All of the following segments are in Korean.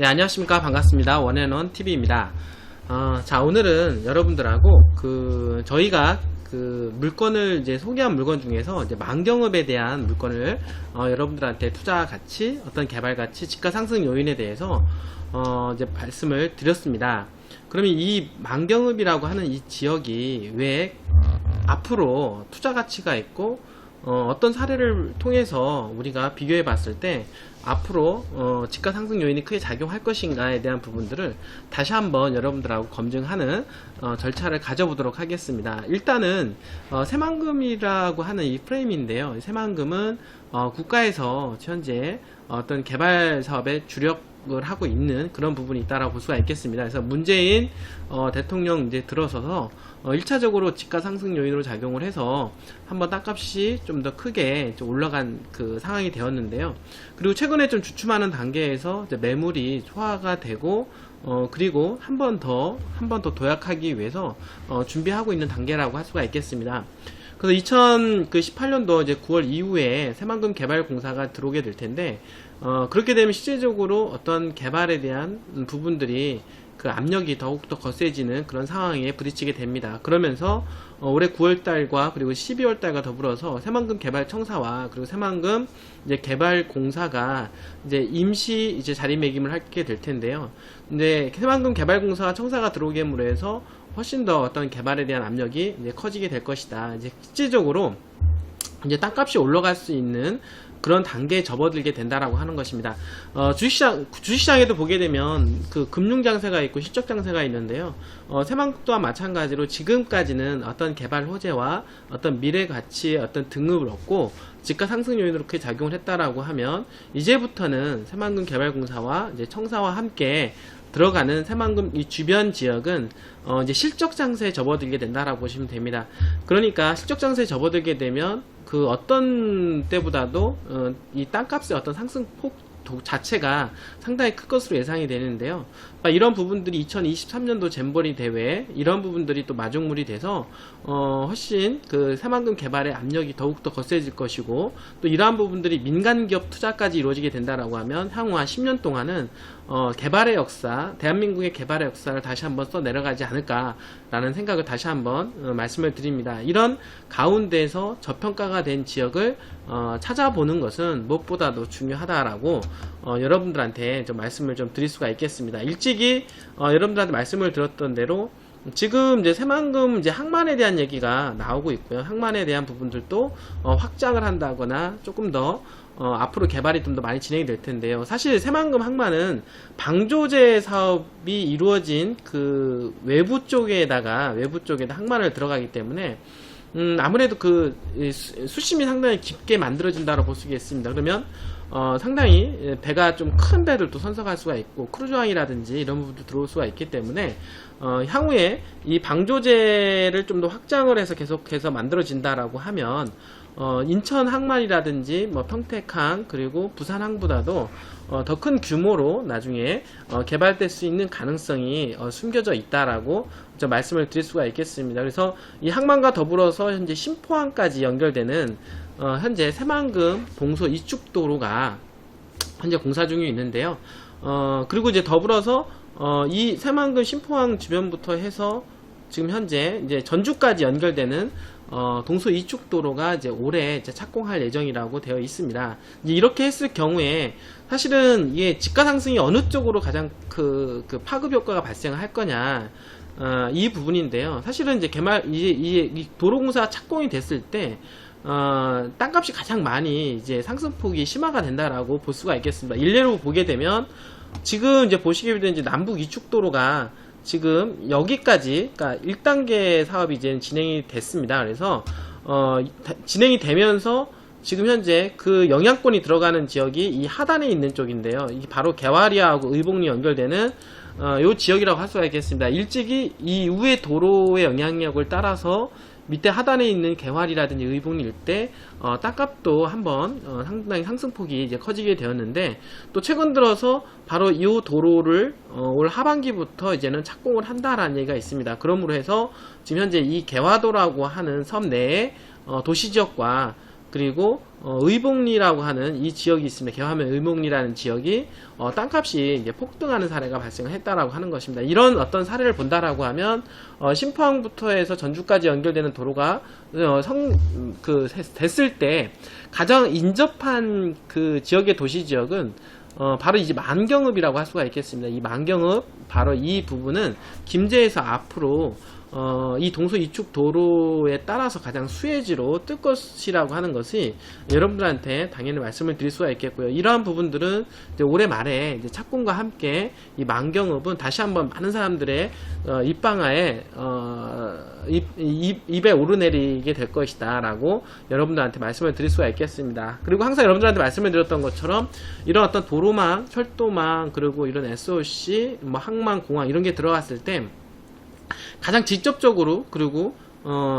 네, 안녕하십니까. 반갑습니다. 원앤원 TV입니다. 자, 오늘은 여러분들하고 저희가 물건을 이제 소개한 물건 중에서 이제 만경읍에 대한 물건을 여러분들한테 투자 가치, 어떤 개발 가치, 지가 상승 요인에 대해서 이제 말씀을 드렸습니다. 그러면 이 만경읍이라고 하는 이 지역이 왜 앞으로 투자 가치가 있고 어떤 사례를 통해서 우리가 비교해 봤을 때 앞으로 지가 상승 요인이 크게 작용할 것인가에 대한 부분들을 다시 한번 여러분들하고 검증하는 절차를 가져보도록 하겠습니다. 일단은 새만금이라고 하는 이 프레임인데요. 새만금은 국가에서 현재 어떤 개발 사업에 주력을 하고 있는 그런 부분이 있다라고 볼 수가 있겠습니다. 그래서 문재인 대통령 이제 들어서서 1차적으로 지가 상승 요인으로 작용을 해서 한번 땅값이 좀 더 크게 좀 올라간 그 상황이 되었는데요. 그리고 최근에 좀 주춤하는 단계에서 이제 매물이 소화가 되고 그리고 한 번 더 도약하기 위해서 준비하고 있는 단계라고 할 수가 있겠습니다. 그래서 2018년도 이제 9월 이후에 새만금 개발공사가 들어오게 될 텐데 그렇게 되면 실제적으로 어떤 개발에 대한 부분들이 그 압력이 더욱더 거세지는 그런 상황에 부딪히게 됩니다. 그러면서 올해 9월달과 그리고 12월달과 더불어서 새만금 개발청사와 그리고 새만금 이제 개발공사가 이제 임시 이제 자리매김을 하게 될 텐데요. 근데 새만금 개발공사와 청사가 들어오게임으로 해서 훨씬 더 어떤 개발에 대한 압력이 이제 커지게 될 것이다. 이제 실질적으로 이제 땅값이 올라갈 수 있는 그런 단계에 접어들게 된다라고 하는 것입니다. 주식시장에도 보게 되면 그 금융장세가 있고 실적장세가 있는데요. 새만금 또한 마찬가지로 지금까지는 어떤 개발 호재와 어떤 미래 가치의 어떤 등급을 얻고 지가 상승 요인으로 크게 작용을 했다라고 하면 이제부터는 새만금 개발공사와 이제 청사와 함께 들어가는 새만금 이 주변 지역은 이제 실적장세에 접어들게 된다라고 보시면 됩니다. 그러니까 실적장세에 접어들게 되면 그 어떤 때보다도 이 땅값의 어떤 상승폭 자체가 상당히 클 것으로 예상이 되는데요. 이런 부분들이 2023년도 잼버리 대회 이런 부분들이 또 마중물이 돼서 훨씬 그 새만금 개발의 압력이 더욱더 거세질 것이고 또 이러한 부분들이 민간기업 투자까지 이루어지게 된다라고 하면 향후 한 10년 동안은 개발의 역사, 대한민국의 개발의 역사를 다시 한번 써 내려가지 않을까라는 생각을 다시 한번 말씀을 드립니다. 이런 가운데서 저평가가 된 지역을 찾아보는 것은 무엇보다도 중요하다라고 여러분들한테 좀 말씀을 좀 드릴 수가 있겠습니다. 일찍이 여러분들한테 말씀을 드렸던 대로 지금 이제 새만금 이제 항만에 대한 얘기가 나오고 있고요. 항만에 대한 부분들도 확장을 한다거나 조금 더 앞으로 개발이 좀 더 많이 진행이 될 텐데요. 사실 새만금 항만은 방조제 사업이 이루어진 그 외부 쪽에다 항만을 들어가기 때문에 아무래도 그 수심이 상당히 깊게 만들어진다고 볼 수가 있습니다. 그러면 상당히 배가 좀 큰 배들도 선석할 수가 있고 크루즈항이라든지 이런 부분도 들어올 수가 있기 때문에 향후에 이 방조제를 좀 더 확장을 해서 계속해서 만들어진다라고 하면 인천 항만이라든지 뭐 평택항 그리고 부산항보다도 더 큰 규모로 나중에 개발될 수 있는 가능성이 숨겨져 있다라고 좀 말씀을 드릴 수가 있겠습니다. 그래서 이 항만과 더불어서 현재 신포항까지 연결되는 현재 새만금 동서 이축도로가 현재 공사 중에 있는데요. 그리고 이제 더불어서 이 새만금 신포항 주변부터 해서 지금 현재 이제 전주까지 연결되는 동서 이축도로가 이제 올해 이제 착공할 예정이라고 되어 있습니다. 이제 이렇게 했을 경우에 사실은 이게 지가 상승이 어느 쪽으로 가장 그 파급 효과가 발생할 거냐 이 부분인데요. 사실은 이제 이 도로공사가 착공이 됐을 때 땅값이 가장 많이 이제 상승폭이 심화가 된다라고 볼 수가 있겠습니다. 일례로 보게 되면 지금 이제 보시게 되면 이제 남북 이축도로가 지금 여기까지 그러니까 1단계 사업이 이제 진행이 됐습니다. 그래서 진행이 되면서 지금 현재 그 영향권이 들어가는 지역이 이 하단에 있는 쪽인데요. 이게 바로 개화리하고 의복리 연결되는 요 지역이라고 할 수가 있겠습니다. 일찍이 이 위의 도로의 영향력을 따라서 밑에 하단에 있는 개활이라든지 의복리 일대 땅값도 한번 상당히 상승폭이 이제 커지게 되었는데 또 최근 들어서 바로 이 도로를 올 하반기부터 이제는 착공을 한다라는 얘기가 있습니다. 그러므로 해서 지금 현재 이 개화도라고 하는 섬 내에 도시지역과 그리고 의복리라고 하는 이 지역이 있습니다. 개화면 의복리라는 지역이 땅값이 이제 폭등하는 사례가 발생을 했다라고 하는 것입니다. 이런 어떤 사례를 본다라고 하면 신포항부터 해서 전주까지 연결되는 도로가 됐을 때 가장 인접한 그 지역의 도시 지역은 바로 이제 만경읍이라고 할 수가 있겠습니다. 이 만경읍 바로 이 부분은 김제에서 앞으로 이 동서 이축 도로에 따라서 가장 수혜지로 뜰 것이라고 하는 것이 여러분들한테 당연히 말씀을 드릴 수가 있겠고요. 이러한 부분들은 이제 올해 말에 이제 착공과 함께 이 만경읍은 다시 한번 많은 사람들의 입방아에 입에 오르내리게 될 것이다 라고 여러분들한테 말씀을 드릴 수가 있겠습니다. 그리고 항상 여러분들한테 말씀을 드렸던 것처럼 이런 어떤 도로망, 철도망, 그리고 이런 SOC, 뭐 항만, 공항 이런 게 들어갔을 때 가장 직접적으로 그리고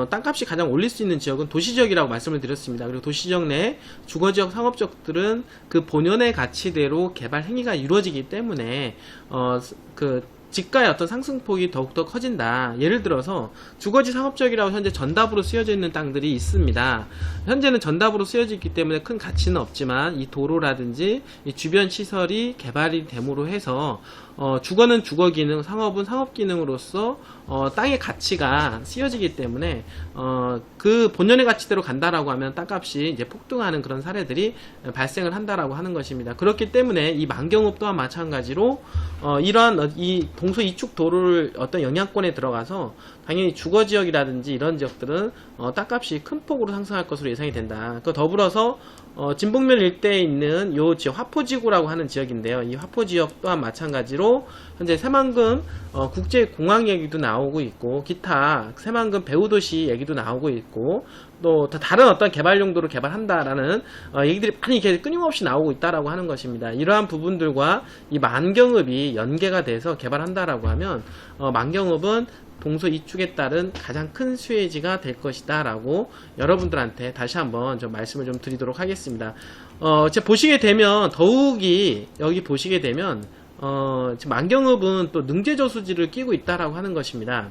땅값이 가장 올릴 수 있는 지역은 도시지역이라고 말씀을 드렸습니다. 그리고 도시지역 내 주거지역, 상업지역들은 그 본연의 가치대로 개발 행위가 이루어지기 때문에 그 집가의 어떤 상승폭이 더욱더 커진다. 예를 들어서 주거지 상업지역이라고 현재 전답으로 쓰여져 있는 땅들이 있습니다. 현재는 전답으로 쓰여져 있기 때문에 큰 가치는 없지만 이 도로라든지 이 주변 시설이 개발이 됨으로 해서 주거는 주거기능, 상업은 상업기능으로서 땅의 가치가 쓰여지기 때문에 그 본연의 가치대로 간다라고 하면 땅값이 이제 폭등하는 그런 사례들이 발생을 한다라고 하는 것입니다. 그렇기 때문에 이 만경읍 또한 마찬가지로 이러한 이 동서 이축 도로를 어떤 영향권에 들어가서 당연히 주거지역이라든지 이런 지역들은 땅값이 큰 폭으로 상승할 것으로 예상이 된다. 그 더불어서 진북면 일대에 있는 요 지역 화포지구라고 하는 지역인데요. 이 화포지역 또한 마찬가지로 현재 새만금 국제공항 얘기도 나오고 있고 기타 새만금 배후도시 얘기도 나오고 있고 또 다른 어떤 개발 용도로 개발한다라는 얘기들이 많이 이렇게 끊임없이 나오고 있다라고 하는 것입니다. 이러한 부분들과 이 만경읍이 연계가 돼서 개발한다라고 하면 만경읍은 동서 이축에 따른 가장 큰 수혜지가 될 것이다 라고 여러분들한테 다시 한번 좀 말씀을 좀 드리도록 하겠습니다. 제가 보시게 되면 더욱이 여기 보시게 되면 지금 만경읍은 또 능제저수지를 끼고 있다라고 하는 것입니다.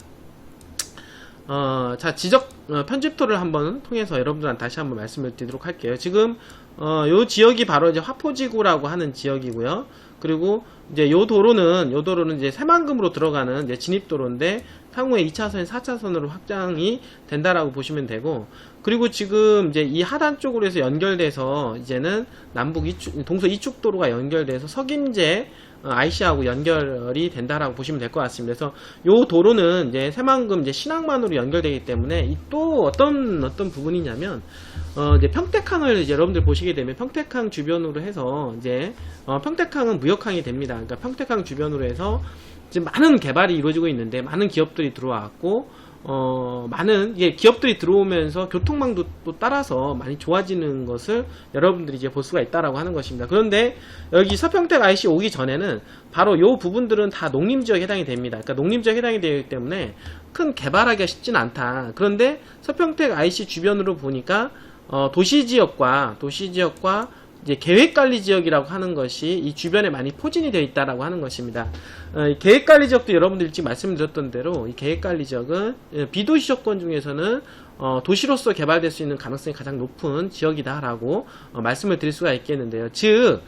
자, 지적 편집토를 한번 통해서 여러분들한테 다시 한번 말씀을 드리도록 할게요. 지금 요 지역이 바로 이제 화포지구라고 하는 지역이고요. 그리고 이제 요 도로는 이제 새만금으로 들어가는 이제 진입도로인데 향후에 2차선, 4차선으로 확장이 된다라고 보시면 되고, 그리고 지금 이제 이 하단 쪽으로 해서 연결돼서 이제는 남북 동서 이축도로가 연결돼서 석임제 IC하고 연결이 된다라고 보시면 될 것 같습니다. 그래서 요 도로는 이제 새만금 이제 신항만으로 연결되기 때문에 또 어떤 부분이냐면 이제 평택항을 이제 여러분들 보시게 되면 평택항 주변으로 해서 이제 평택항은 무역항이 됩니다. 그러니까 평택항 주변으로 해서 지금 많은 개발이 이루어지고 있는데 많은 기업들이 들어왔고 많은 기업들이 들어오면서 교통망도 또 따라서 많이 좋아지는 것을 여러분들이 이제 볼 수가 있다라고 하는 것입니다. 그런데 여기 서평택 IC 오기 전에는 바로 요 부분들은 다 농림지역에 해당이 됩니다. 그러니까 농림지역에 해당이 되기 때문에 큰 개발하기가 쉽진 않다. 그런데 서평택 IC 주변으로 보니까 도시지역과 이제 계획관리지역이라고 하는 것이 이 주변에 많이 포진이 되어 있다라고 하는 것입니다. 계획관리지역도 여러분들이 지금 말씀드렸던 대로 이 계획관리지역은 비도시조건 중에서는 도시로서 개발될 수 있는 가능성이 가장 높은 지역이다라고 말씀을 드릴 수가 있겠는데요. 즉,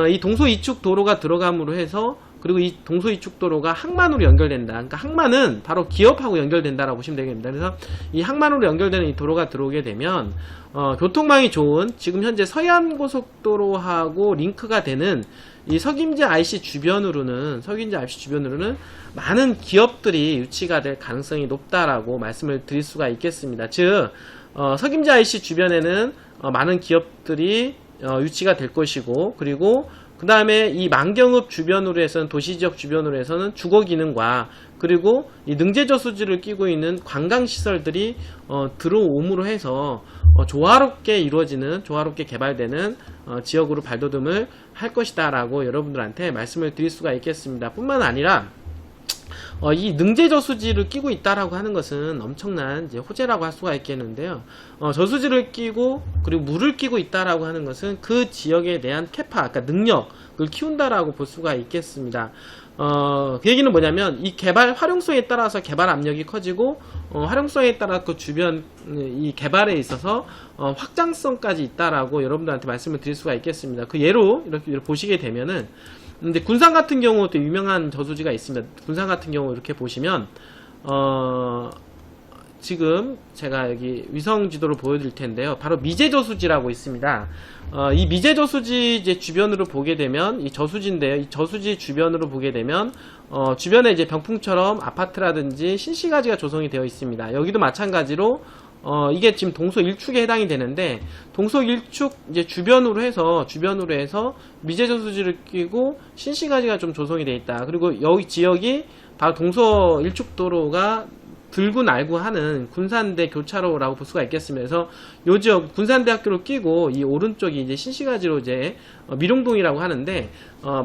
이 동서이축 도로가 들어감으로 해서 그리고 이 동서이축도로가 항만으로 연결된다. 그러니까 항만은 바로 기업하고 연결된다라고 보시면 되겠습니다. 그래서 이 항만으로 연결되는 이 도로가 들어오게 되면 교통망이 좋은 지금 현재 서해안고속도로하고 링크가 되는 이 석임제 IC 주변으로는 많은 기업들이 유치가 될 가능성이 높다라고 말씀을 드릴 수가 있겠습니다. 즉 석임제 IC 주변에는 많은 기업들이 유치가 될 것이고, 그리고 그 다음에 이 만경읍 주변으로 해서는 도시지역 주변으로 해서는 주거기능과 그리고 이 능제저수지를 끼고 있는 관광시설들이 들어옴으로 해서 조화롭게 개발되는 지역으로 발돋움을 할 것이다 라고 여러분들한테 말씀을 드릴 수가 있겠습니다. 뿐만 아니라 이 능제저수지를 끼고 있다라고 하는 것은 엄청난 이제 호재라고 할 수가 있겠는데요. 저수지를 끼고 그리고 물을 끼고 있다라고 하는 것은 그 지역에 대한 캐파, 그러니까 능력을 키운다라고 볼 수가 있겠습니다. 그 얘기는 뭐냐면 이 개발 활용성에 따라서 개발 압력이 커지고 활용성에 따라 그 주변 이 개발에 있어서 확장성까지 있다라고 여러분들한테 말씀을 드릴 수가 있겠습니다. 그 예로 이렇게 보시게 되면은 근데 군산 같은 경우 또 유명한 저수지가 있습니다. 군산 같은 경우 이렇게 보시면 지금 제가 여기 위성 지도를 보여드릴 텐데요. 바로 미제저수지라고 있습니다. 이 미제저수지 이제 주변으로 보게 되면 이 저수지인데요. 이 저수지 주변으로 보게 되면 주변에 이제 병풍처럼 아파트라든지 신시가지가 조성이 되어 있습니다. 여기도 마찬가지로 이게 지금 동서 1축에 해당이 되는데 동서 1축 이제 주변으로 해서 미제저수지를 끼고 신시가지가 좀 조성이 되어 있다. 그리고 여기 지역이 바로 동서 1축 도로가 들고 날고 하는 군산대 교차로라고 볼 수가 있겠습니다. 그래서 요 지역 군산대학교를 끼고 이 오른쪽이 이제 신시가지로 이제 미룡동이라고 하는데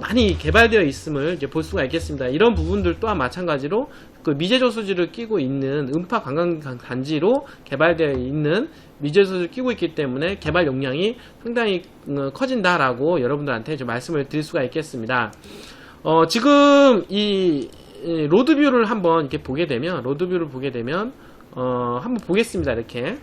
많이 개발되어 있음을 이제 볼 수가 있겠습니다. 이런 부분들 또한 마찬가지로 그 미제저수지를 끼고 있는 음파 관광단지로 개발되어 있는 미제저수지를 끼고 있기 때문에 개발 용량이 상당히 커진다라고 여러분들한테 좀 말씀을 드릴 수가 있겠습니다. 지금 이 로드뷰를 한번 이렇게 보게 되면 한번 보겠습니다. 이렇게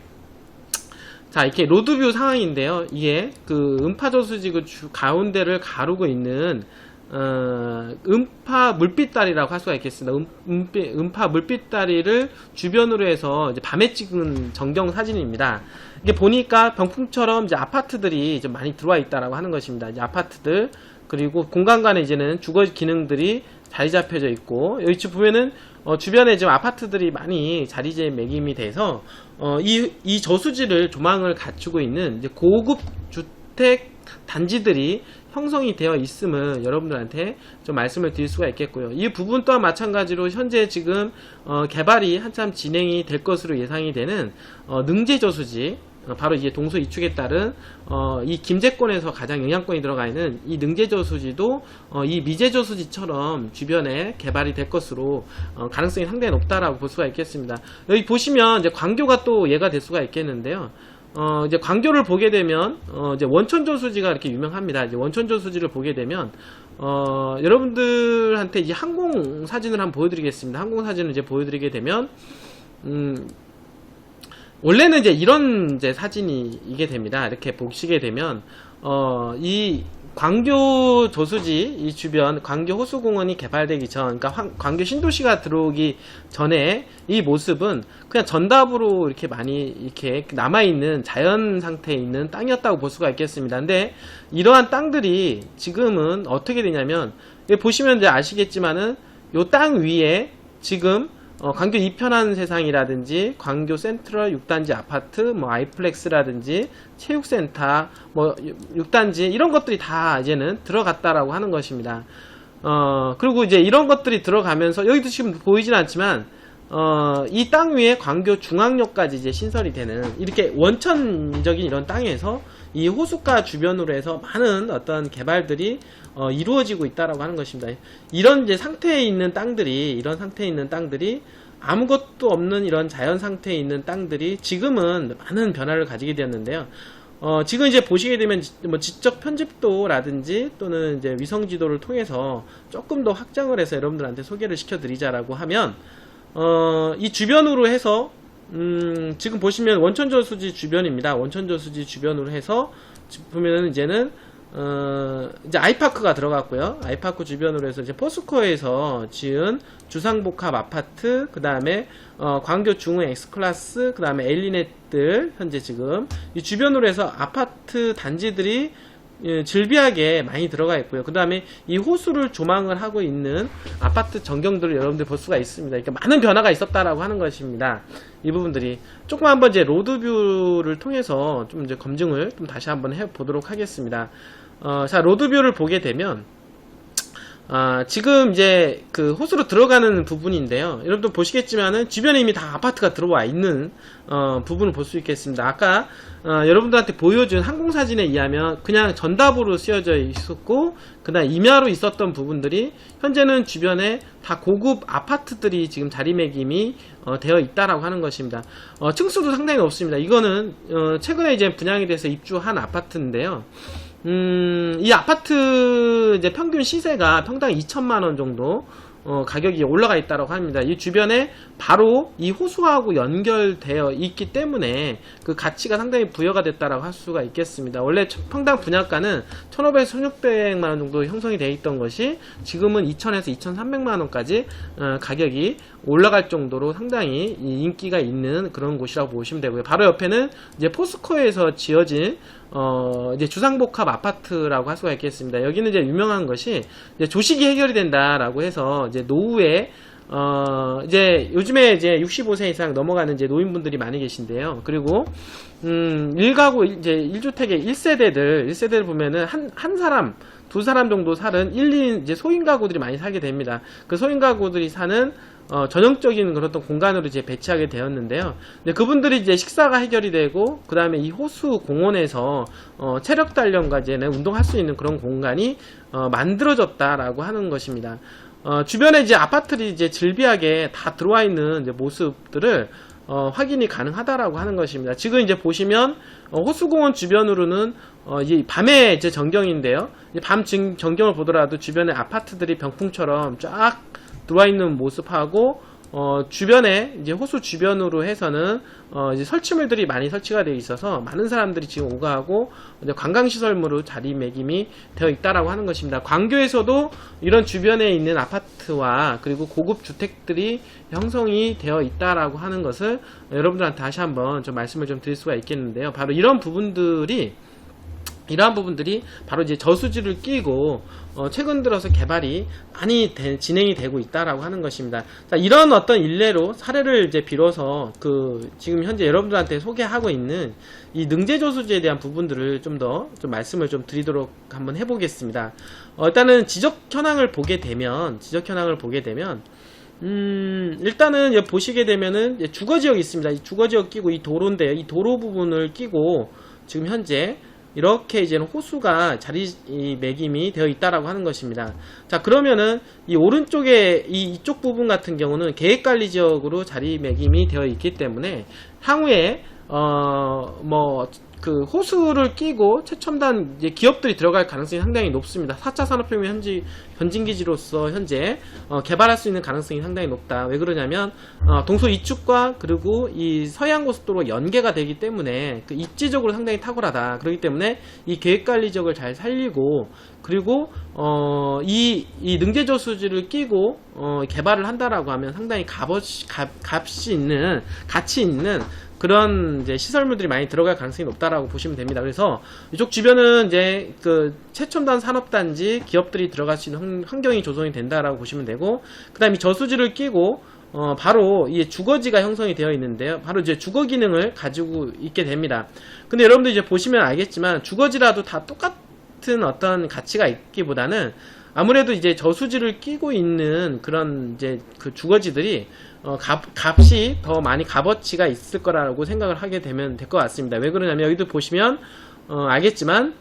자 이렇게 로드뷰 상황인데요. 이게 그 음파저수지 그 가운데를 가르고 있는 음파 물빛다리라고 할 수가 있겠습니다. 음파 물빛다리를 주변으로 해서 이제 밤에 찍은 정경 사진입니다. 이게 보니까 병풍처럼 이제 아파트들이 좀 많이 들어와 있다라고 하는 것입니다. 이제 아파트들 그리고 공간 간에 이제는 주거 기능들이 자리 잡혀져 있고 여기 보면은 주변에 지금 아파트들이 많이 자리매김이 돼서 이 저수지를 조망을 갖추고 있는 이제 고급 주택 단지들이 형성이 되어 있음을 여러분들한테 좀 말씀을 드릴 수가 있겠고요. 이 부분 또한 마찬가지로 현재 지금 개발이 한참 진행이 될 것으로 예상이 되는 능제 저수지 바로 이제 동서 2축에 따른 이 김제권에서 가장 영향권이 들어가 있는 이 능제저수지도 이 미제저수지처럼 주변에 개발이 될 것으로 가능성이 상당히 높다라고 볼 수가 있겠습니다. 여기 보시면 이제 광교가 또 예가 될 수가 있겠는데요. 이제 광교를 보게 되면 이제 원천저수지가 이렇게 유명합니다. 이제 원천저수지를 보게 되면 여러분들한테 이제 항공 사진을 한번 보여드리겠습니다. 항공 사진을 이제 보여드리게 되면 원래는 이제 이런 이제 사진이 이게 됩니다. 이렇게 보시게 되면 이 광교 저수지 이 주변 광교 호수공원이 개발되기 전, 그러니까 광교 신도시가 들어오기 전에 이 모습은 그냥 전답으로 이렇게 많이 이렇게 남아있는 자연 상태에 있는 땅이었다고 볼 수가 있겠습니다. 근데 이러한 땅들이 지금은 어떻게 되냐면 여기 보시면 이제 아시겠지만은 요 땅 위에 지금 광교 이편한 세상이라든지 광교 센트럴 6단지 아파트 뭐 아이플렉스라든지 체육센터 뭐 6단지 이런 것들이 다 이제는 들어갔다라고 하는 것입니다. 그리고 이제 이런 것들이 들어가면서 여기도 지금 보이진 않지만 이 땅 위에 광교 중앙역까지 이제 신설이 되는 이렇게 원천적인 이런 땅에서 이 호숫가 주변으로 해서 많은 어떤 개발들이 이루어지고 있다라고 하는 것입니다. 이런 이제 상태에 있는 땅들이 아무것도 없는 이런 자연 상태에 있는 땅들이 지금은 많은 변화를 가지게 되었는데요. 지금 이제 보시게 되면 뭐 지적 편집도라든지 또는 이제 위성 지도를 통해서 조금 더 확장을 해서 여러분들한테 소개를 시켜드리자라고 하면 이 주변으로 해서 지금 보시면 원천저수지 주변입니다. 원천저수지 주변으로 해서 보면은 이제는 이제 아이파크가 들어갔고요. 아이파크 주변으로 해서 이제 포스코에서 지은 주상복합 아파트, 그 다음에 광교 중흥 X클래스, 그 다음에 엘리넷들 현재 지금 이 주변으로 해서 아파트 단지들이 즐비하게 많이 들어가 있고요. 그 다음에 이 호수를 조망을 하고 있는 아파트 전경들을 여러분들 볼 수가 있습니다. 그러니까 많은 변화가 있었다라고 하는 것입니다. 이 부분들이 조금 한번 이제 로드뷰를 통해서 좀 이제 검증을 좀 다시 한번 해보도록 하겠습니다. 자, 로드뷰를 보게 되면 지금 이제 그 호수로 들어가는 부분인데요. 여러분들 보시겠지만은 주변에 이미 다 아파트가 들어와 있는 부분을 볼 수 있겠습니다. 아까 여러분들한테 보여준 항공사진에 의하면 그냥 전답으로 쓰여져 있었고 그다음 임야로 있었던 부분들이 현재는 주변에 다 고급 아파트들이 지금 자리매김이 되어 있다라고 하는 것입니다. 층수도 상당히 높습니다. 이거는 최근에 이제 분양이 돼서 입주한 아파트인데요. 이 아파트 이제 평균 시세가 평당 2천만 원 정도 가격이 올라가 있다고 합니다. 이 주변에 바로 이 호수하고 연결되어 있기 때문에 그 가치가 상당히 부여가 됐다라고 할 수가 있겠습니다. 원래 평당 분양가는 1,500에서 1,600만 원 정도 형성이 되어 있던 것이 지금은 2,000에서 2,300만 원까지 가격이 올라갈 정도로 상당히 인기가 있는 그런 곳이라고 보시면 되고요. 바로 옆에는 이제 포스코에서 지어진 이제 주상복합 아파트라고 할 수가 있겠습니다. 여기는 이제 유명한 것이 이제 조식이 해결이 된다라고 해서 이제 노후에 이제 요즘에 이제 65세 이상 넘어가는 이제 노인분들이 많이 계신데요. 그리고 1가구 이제 1주택의 1세대를 보면은 한 사람, 두 사람 정도 사는 1, 2인 이제 소인 가구들이 많이 살게 됩니다. 그 소인 가구들이 사는 전형적인 그런 공간으로 이제 배치하게 되었는데요. 근데 그분들이 이제 식사가 해결이 되고, 그 다음에 이 호수 공원에서 체력 단련과 이제 운동할 수 있는 그런 공간이 만들어졌다라고 하는 것입니다. 주변에 이제 아파트들이 이제 즐비하게 다 들어와 있는 이제 모습들을 확인이 가능하다라고 하는 것입니다. 지금 이제 보시면 호수공원 주변으로는 이 밤에 이제 전경인데요. 밤 전경을 보더라도 주변에 아파트들이 병풍처럼 쫙 들어와 있는 모습하고 주변에 이제 호수 주변으로 해서는 이제 설치물들이 많이 설치가 되어 있어서 많은 사람들이 지금 오가하고 관광시설물로 자리매김이 되어 있다라고 하는 것입니다. 광교에서도 이런 주변에 있는 아파트와 그리고 고급 주택들이 형성이 되어 있다라고 하는 것을 여러분들한테 다시 한번 좀 말씀을 좀 드릴 수가 있겠는데요. 바로 이러한 부분들이 바로 이제 저수지를 끼고 최근 들어서 개발이 많이 진행이 되고 있다라고 하는 것입니다. 자, 이런 어떤 일례로 사례를 이제 빌어서 지금 현재 여러분들한테 소개하고 있는 이 능제저수지에 대한 부분들을 좀 더 말씀을 좀 드리도록 한번 해보겠습니다. 일단은 지적 현황을 보게 되면 일단은 보시게 되면은 주거지역이 있습니다. 이 주거지역 끼고 이 도로인데요. 이 도로 부분을 끼고 지금 현재 이렇게 이제는 호수가 자리매김이 되어 있다라고 하는 것입니다. 자, 그러면은 이 오른쪽에 이쪽 부분 같은 경우는 계획관리 지역으로 자리매김이 되어 있기 때문에 향후에 그 호수를 끼고 최첨단 이제 기업들이 들어갈 가능성이 상당히 높습니다. 4차 산업혁명 현진기지로서 현재 개발할 수 있는 가능성이 상당히 높다. 왜 그러냐면 동서 이축과 그리고 이 서해안고속도로가 연계가 되기 때문에 그 입지적으로 상당히 탁월하다. 그렇기 때문에 이 계획관리적을 잘 살리고, 그리고 이 능제저수지를 끼고 개발을 한다라고 하면 상당히 가치 있는 그런 이제 시설물들이 많이 들어갈 가능성이 높다라고 보시면 됩니다. 그래서 이쪽 주변은 이제 그 최첨단 산업단지 기업들이 들어갈 수 있는 환경이 조성이 된다라고 보시면 되고, 그 다음에 저수지를 끼고 바로 이 주거지가 형성이 되어 있는데요. 바로 이제 주거 기능을 가지고 있게 됩니다. 근데 여러분들 이제 보시면 알겠지만 주거지라도 다 똑같은 어떤 가치가 있기보다는 아무래도 이제 저수지를 끼고 있는 그런 이제 그 주거지들이 값이 더 많이 값어치가 있을 거라고 생각을 하게 되면 될 것 같습니다. 왜 그러냐면 여기도 보시면 알겠지만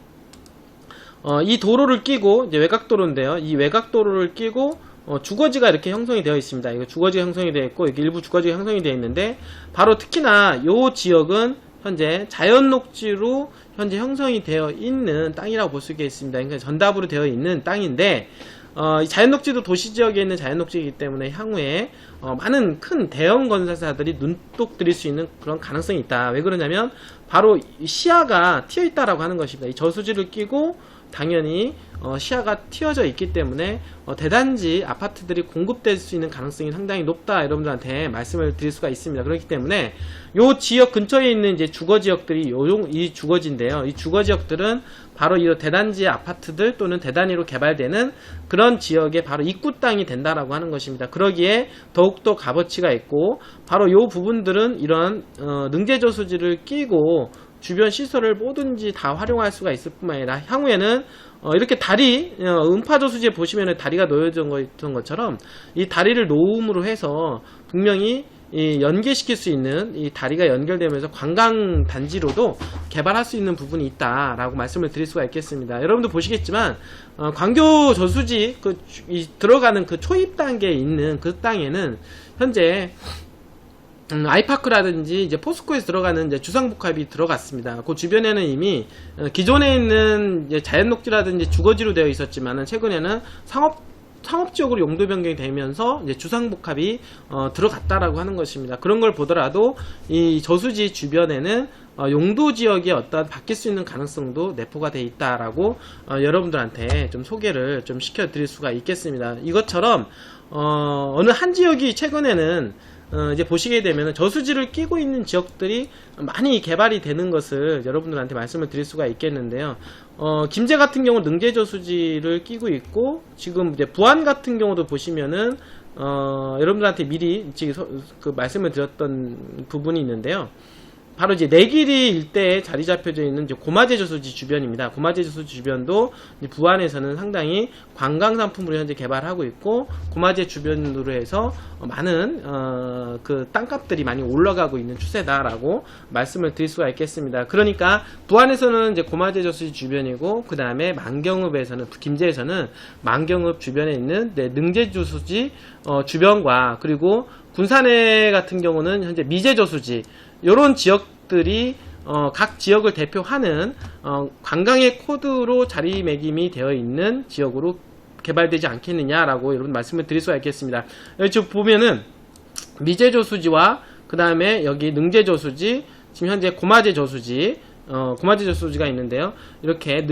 이 도로를 끼고 이제 외곽도로인데요. 이 외곽도로를 끼고 주거지가 이렇게 형성이 되어 있습니다. 이거 주거지가 형성이 되어 있고 여기 일부 주거지가 형성이 되어 있는데, 바로 특히나 이 지역은 현재 자연녹지로 현재 형성이 되어 있는 땅이라고 볼 수 있겠습니다. 그러니까 전답으로 되어 있는 땅인데, 이 자연녹지도 도시지역에 있는 자연녹지이기 때문에 향후에 많은 큰 대형 건설사들이 눈독 들일 수 있는 그런 가능성이 있다. 왜 그러냐면 바로 시야가 튀어 있다라고 하는 것입니다. 이 저수지를 끼고 당연히 시야가 튀어져 있기 때문에 대단지 아파트들이 공급될 수 있는 가능성이 상당히 높다, 여러분들한테 말씀을 드릴 수가 있습니다. 그렇기 때문에 요 지역 근처에 있는 이제 주거지역들이 이 주거지인데요. 이 주거지역들은 바로 이 대단지 아파트들 또는 대단위로 개발되는 그런 지역의 바로 입구 땅이 된다라고 하는 것입니다. 그러기에 더욱더 값어치가 있고, 바로 요 부분들은 이런 능제저수지를 끼고 주변 시설을 뭐든지 다 활용할 수가 있을 뿐만 아니라 향후에는 이렇게 다리, 음파저수지에 보시면 다리가 놓여졌던 것처럼 이 다리를 놓음으로 해서 분명히 연계시킬 수 있는 이 다리가 연결되면서 관광단지로도 개발할 수 있는 부분이 있다라고 말씀을 드릴 수가 있겠습니다. 여러분도 보시겠지만 광교 저수지 들어가는 그 초입 단계에 있는 그 땅에는 현재 아이파크라든지 이제 포스코에서 들어가는 이제 주상복합이 들어갔습니다. 그 주변에는 이미 기존에 있는 이제 자연녹지라든지 주거지로 되어 있었지만은 최근에는 상업지역으로 용도 변경이 되면서 이제 주상복합이 들어갔다라고 하는 것입니다. 그런 걸 보더라도 이 저수지 주변에는 용도 지역이 어떤 바뀔 수 있는 가능성도 내포가 돼 있다라고 여러분들한테 좀 소개를 좀 시켜드릴 수가 있겠습니다. 이것처럼 어느 한 지역이 최근에는 이제 보시게 되면 저수지를 끼고 있는 지역들이 많이 개발이 되는 것을 여러분들한테 말씀을 드릴 수가 있겠는데요. 김제 같은 경우 능제 저수지를 끼고 있고, 지금 이제 부안 같은 경우도 보시면은 여러분들한테 미리 그 말씀을 드렸던 부분이 있는데요. 바로 이제 내길이 일대에 자리 잡혀져 있는 이제 고마제 저수지 주변입니다. 고마제 저수지 주변도 이제 부안에서는 상당히 관광 상품으로 현재 개발하고 있고, 고마제 주변으로 해서 많은 그 땅값들이 많이 올라가고 있는 추세다라고 말씀을 드릴 수가 있겠습니다. 그러니까 부안에서는 이제 고마제 저수지 주변이고, 그 다음에 만경읍에서는, 김제에서는 만경읍 주변에 있는 능제 저수지 주변과, 그리고 군산에 같은 경우는 현재 미제 저수지, 요런 지역들이 각 지역을 대표하는 관광의 코드로 자리매김이 되어 있는 지역으로 개발되지 않겠느냐라고 여러분 말씀을 드릴 수가 있겠습니다. 여기 지금 보면은 미제 저수지와 그 다음에 여기 능제 저수지, 지금 현재 고마제 저수지, 고마제 저수지가 있는데요. 이렇게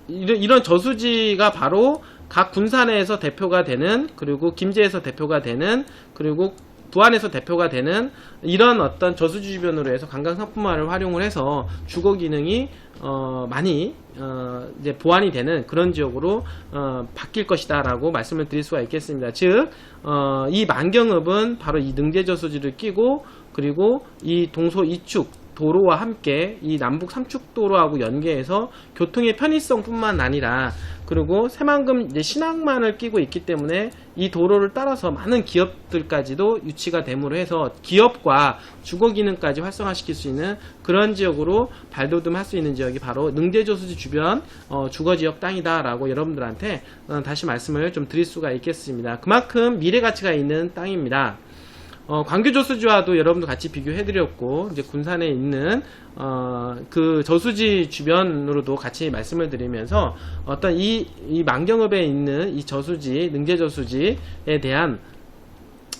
이런 저수지가 바로 각 군산에서 대표가 되는, 그리고 김제에서 대표가 되는, 그리고 부안에서 대표가 되는 이런 어떤 저수지 주변으로 해서 관광상품화를 활용을 해서 주거 기능이 많이 이제 보완이 되는 그런 지역으로 바뀔 것이다라고 말씀을 드릴 수가 있겠습니다. 즉, 이 만경읍은 바로 이 능제 저수지를 끼고, 그리고 이 동서 이축 도로와 함께 이 남북 삼축도로하고 연계해서 교통의 편의성뿐만 아니라, 그리고 새만금 이제 신항만을 끼고 있기 때문에 이 도로를 따라서 많은 기업들까지도 유치가 됨으로 해서 기업과 주거 기능까지 활성화시킬 수 있는 그런 지역으로 발돋움할 수 있는 지역이 바로 능제저수지 주변 주거지역 땅이다라고 여러분들한테 다시 말씀을 좀 드릴 수가 있겠습니다. 그만큼 미래 가치가 있는 땅입니다. 광교 저수지와도 여러분도 같이 비교해드렸고, 이제 군산에 있는 그 저수지 주변으로도 같이 말씀을 드리면서 어떤 이 만경읍에 있는 이 저수지, 능제 저수지에 대한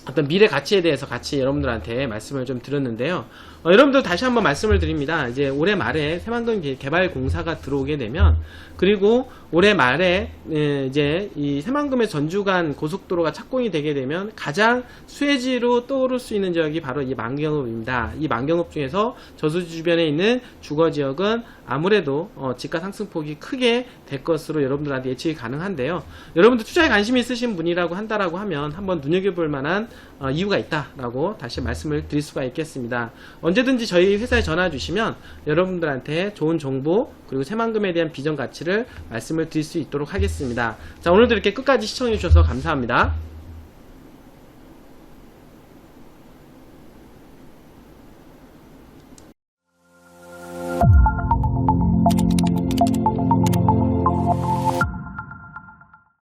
어떤 미래 가치에 대해서 같이 여러분들한테 말씀을 좀 드렸는데요. 여러분들 다시 한번 말씀을 드립니다. 이제 올해 말에 새만금 개발 공사가 들어오게 되면, 그리고 올해 말에 이제 이 새만금의 전주간 고속도로가 착공이 되게 되면 가장 수혜지로 떠오를 수 있는 지역이 바로 이 만경읍입니다. 이 만경읍 중에서 저수지 주변에 있는 주거지역은 아무래도 집가 상승폭이 크게 될 것으로 여러분들한테 예측이 가능한데요. 여러분들 투자에 관심이 있으신 분이라고 한다라고 하면 한번 눈여겨볼 만한 이유가 있다라고 다시 말씀을 드릴 수가 있겠습니다. 언제든지 저희 회사에 전화 주시면 여러분들한테 좋은 정보, 그리고 새만금에 대한 비전 가치를 말씀을 드릴 수 있도록 하겠습니다. 자, 오늘도 이렇게 끝까지 시청해 주셔서 감사합니다.